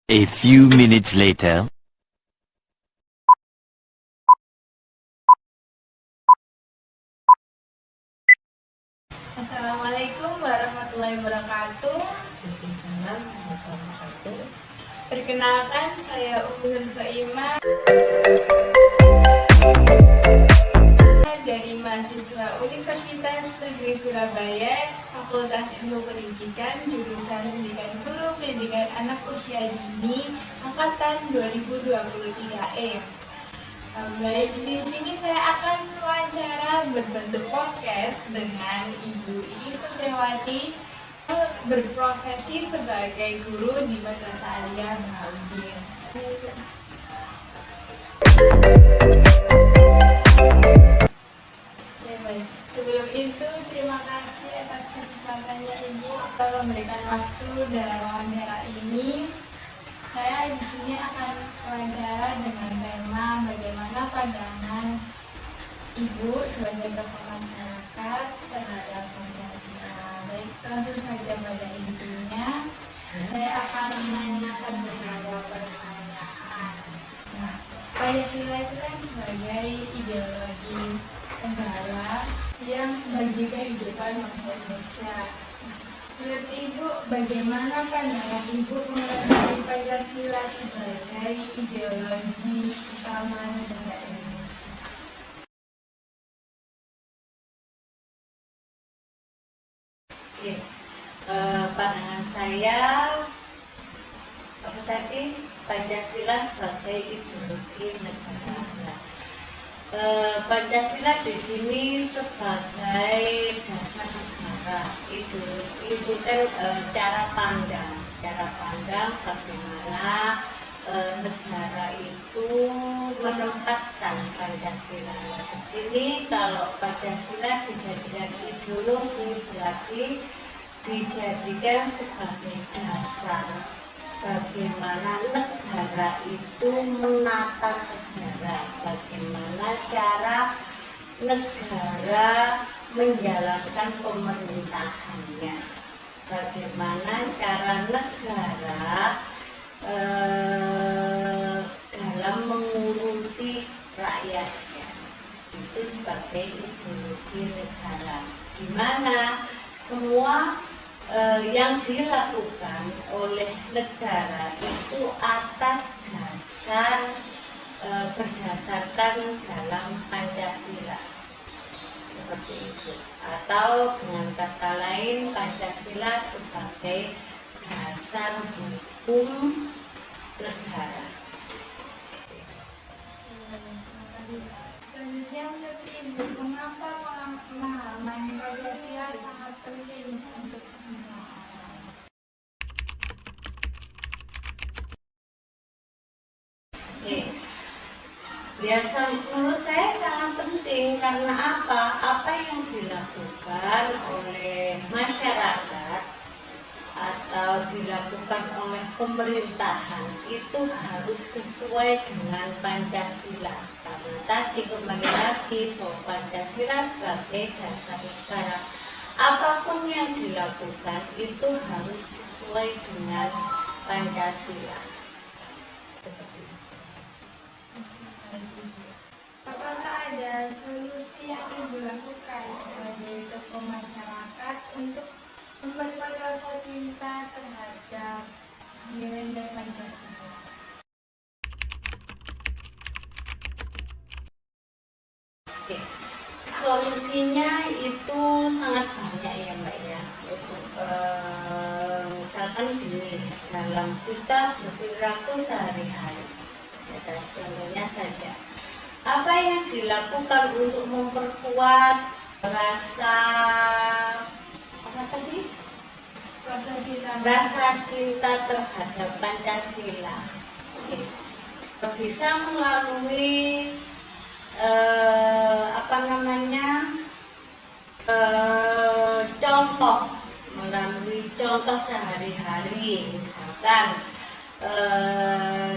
A few minutes later. Assalamualaikum warahmatullahi wabarakatuh. Perkenalkan, saya Umur Soima dari mahasiswa Universitas Negeri Surabaya, Fakultas Ilmu Pendidikan, jurusan Pendidikan Guru Pendidikan Anak Usia Dini, angkatan 2023E. Baik, di sini saya akan wawancara berbentuk podcast dengan Ibu Iis Sutriawati, berprofesi sebagai guru di Madrasah Aliyah Bahauddin. Sebelum itu, terima kasih atas kesempatannya Ibu telah memberikan waktu dalam wawancara ini. Saya di sini akan wawancara dengan tema bagaimana pandangan Ibu sebagai tokoh masyarakat terhadap Pancasila. Baik, langsung saja pada intinya, saya akan menanyakan beberapa pertanyaan. Nah, Pancasila itu kan sebagai ideologi negara yang bagi kehidupan bangsa Indonesia. Menurut Ibu, bagaimana pandangan Ibu mengenai Pancasila sebagai ideologi utama negara Indonesia? Oke, pandangan saya apa tadi, Pancasila sebagai ideologi negara. Pancasila di sini sebagai dasar negara. Itu kan cara pandang bagaimana negara itu menempatkan Pancasila. Di sini kalau Pancasila dijadikan ideologi, berarti dijadikan sebagai dasar bagaimana negara itu menata negara, bagaimana cara negara menjalankan pemerintahannya, bagaimana cara negara dalam mengurusi rakyatnya. Itu sebagai ideologi negara, di mana semua yang dilakukan oleh negara itu atas dasar berdasarkan dalam Pancasila, seperti itu. Atau dengan kata lain, Pancasila sebagai dasar hukum negara. Selanjutnya, menurut Ibu, mengapa pemahaman Pancasila sangat penting untuk semua orang? Oke. Biasa menurut saya sangat penting karena apa yang dilakukan oleh masyarakat atau dilakukan oleh pemerintahan itu harus sesuai dengan Pancasila. Karena tadi kembali lagi bahwa Pancasila sebagai dasar negara, apapun yang dilakukan itu harus sesuai dengan Pancasila. Seperti itu. Apakah ada solusi yang Ibu lakukan sebagai tokoh masyarakat untuk memperluas nilai-nilai Pancasila. Oke. Solusinya itu sangat banyak ya Mbak ya. Misalkan gini, dalam kita berperilaku sehari-hari, ya, contohnya saja, apa yang dilakukan untuk memperkuat rasa apa tadi? Rasa cinta terhadap Pancasila. Oke. Bisa melalui contoh, melalui contoh sehari-hari. Misalkan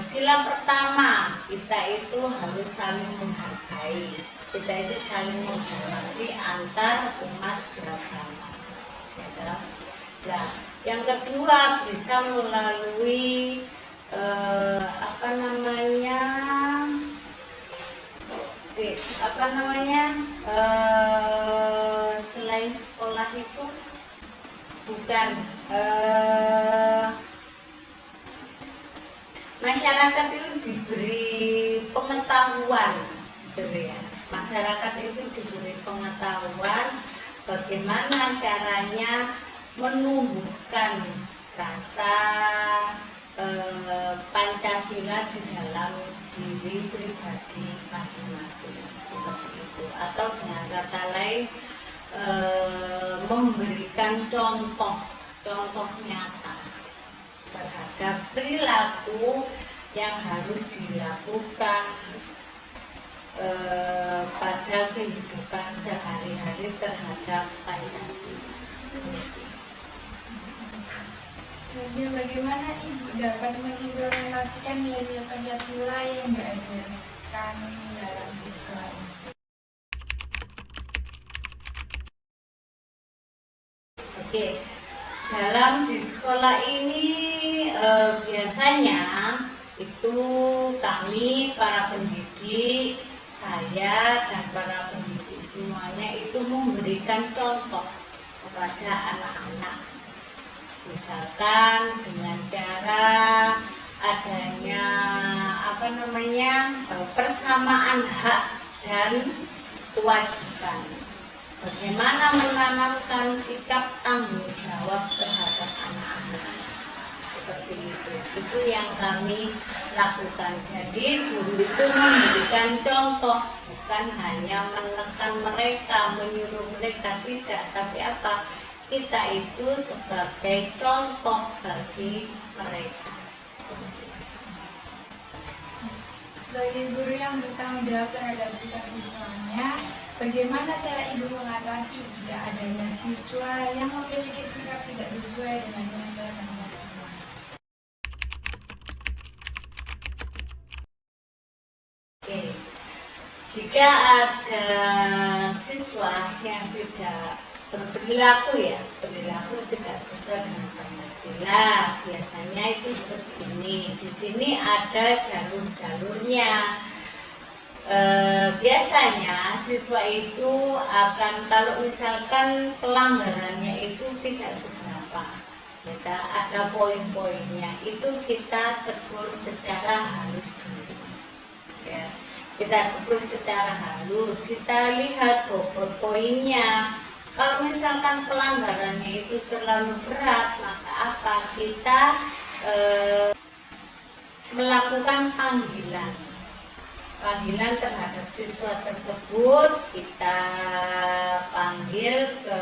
sila pertama, kita itu harus saling menghargai, kita itu saling menghormati antar umat beragama. Nah, yang kedua bisa melalui selain sekolah itu bukan masyarakat itu diberi pengetahuan, gitu ya. Masyarakat itu diberi pengetahuan bagaimana caranya menumbuhkan rasa Pancasila di dalam diri pribadi masing-masing, seperti itu. Atau dengan kata lain memberikan contoh nyata terhadap perilaku yang harus dilakukan pada kehidupan sehari-hari terhadap Pancasila. Jadi bagaimana Ibu dapat mengimplementasikan nilai Pancasila yang diajarkan dalam siswa? Oke, dalam di sekolah ini biasanya itu kami para pendidik, saya dan para pendidik semuanya itu memberikan contoh kepada anak-anak. Misalkan dengan cara adanya persamaan hak dan kewajiban. Bagaimana menanamkan sikap tanggung jawab terhadap anak-anak, seperti itu. Itu yang kami lakukan. Jadi guru itu memberikan contoh, bukan hanya menekan mereka, menyuruh mereka, tidak, tapi apa? Kita itu sebagai contoh bagi mereka. Sebagai guru yang bertanggung jawab terhadap sikap siswanya, bagaimana cara Ibu mengatasi jika adanya siswa yang memiliki sikap tidak sesuai dengan nilai Pancasila? Oke. Jika ada siswa yang tidak berperilaku perilaku tidak sesuai dengan Pancasila, biasanya itu seperti ini. Di sini ada jalur-jalurnya. Biasanya siswa itu akan, kalau misalkan pelanggarannya itu tidak seberapa, kita ada poin-poinnya, itu kita tegur secara halus dulu. Ya, kita tegur secara halus, kita lihat bobot poinnya. Kalau misalkan pelanggarannya itu terlalu berat, maka apa? Kita melakukan panggilan terhadap siswa tersebut. Kita panggil ke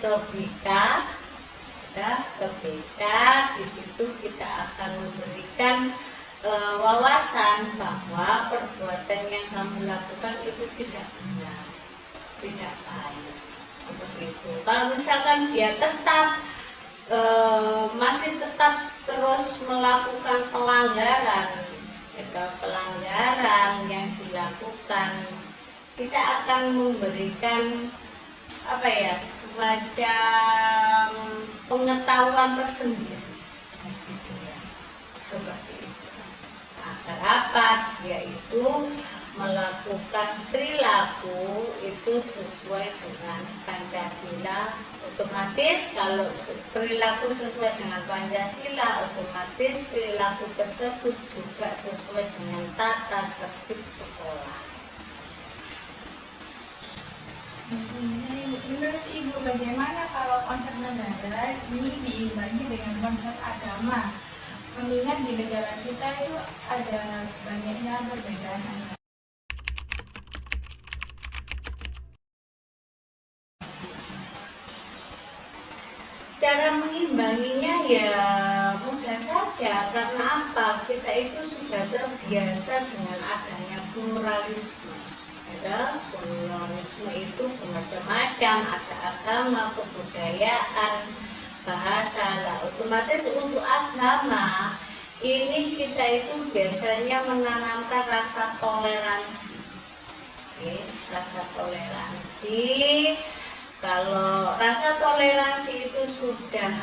ke BK, ke BK. Di situ kita akan memberikan wawasan bahwa perbuatan yang kamu lakukan itu tidak benar, tidak baik, seperti itu. Kalau misalkan dia masih tetap terus melakukan pelanggaran yang dilakukan, kita akan memberikan semacam pengetahuan tersendiri, gitu ya, seperti itu. Agar apa? Dia itu melakukan perilaku itu sesuai dengan Pancasila, otomatis kalau perilaku sesuai dengan Pancasila, otomatis perilaku tersebut juga sesuai dengan tata tertib sekolah. Menurut Ibu, bagaimana kalau konsep negara ini diimbangi dengan konsep agama? Mengingat di negara kita itu ada banyaknya perbedaan agama. Cara mengimbanginya ya mudah saja, karena apa? Kita itu sudah terbiasa dengan adanya pluralisme. Ada pluralisme itu bermacam-macam, ada agama, kebudayaan, bahasa. Lah, otomatis untuk agama ini kita itu biasanya menanamkan rasa toleransi. Oke, rasa toleransi. Kalau rasa toleransi itu sudah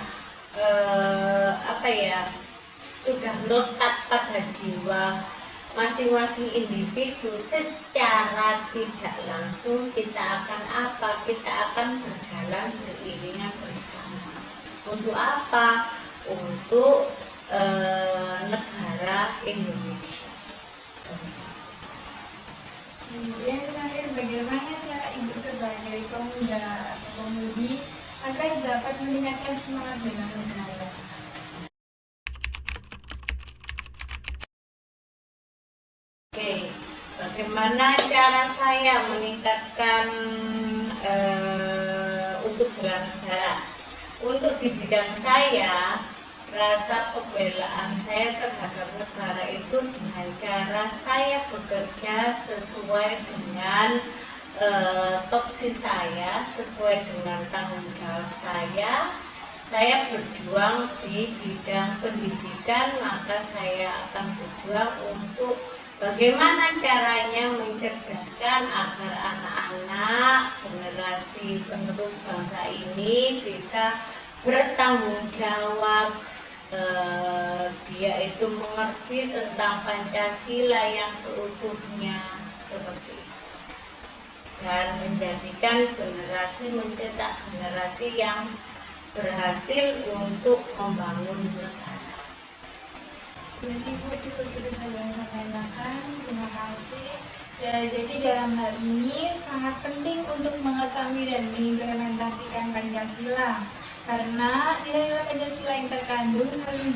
sudah melekat pada jiwa masing-masing individu, secara tidak langsung kita akan Kita akan berjalan beriringan bersama. Untuk apa? Untuk negara Indonesia. Kemudian terakhir, bagaimana cara Ibu sebagai pemuda atau pemudi agar dapat meningkatkan semangat bela negara? Oke, bagaimana cara saya meningkatkan untuk bela negara? Untuk di bidang saya, rasa pembelaan saya terhadap negara itu dengan cara saya bekerja sesuai dengan toksi saya, sesuai dengan tanggung jawab saya. Saya berjuang di bidang pendidikan, maka saya akan berjuang untuk bagaimana caranya mencerdaskan agar anak-anak generasi penerus bangsa ini bisa bertanggung jawab. Dia itu mengerti tentang Pancasila yang seutuhnya seperti itu, dan mencetak generasi yang berhasil untuk membangun negara. Jadi Bu, cukup itu saja yang saya tanyakan. Terima kasih. Ya, jadi dalam hal ini sangat penting untuk mengetahui dan mengimplementasikan Pancasila, karena nilai-nilai Pancasila yang terkandung saling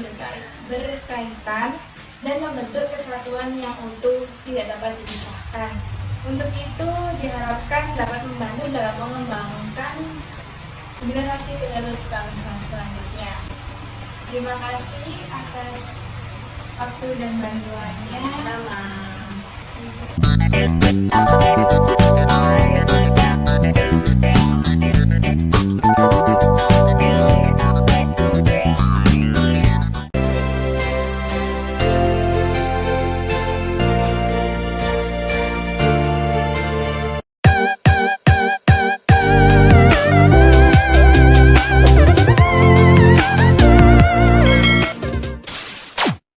berkaitan dan membentuk kesatuan yang utuh, tidak dapat dipisahkan. Untuk itu diharapkan dapat membantu dalam mengembangkan generasi penerus bangsa selanjutnya. Terima kasih atas waktu dan bantuannya. Sama.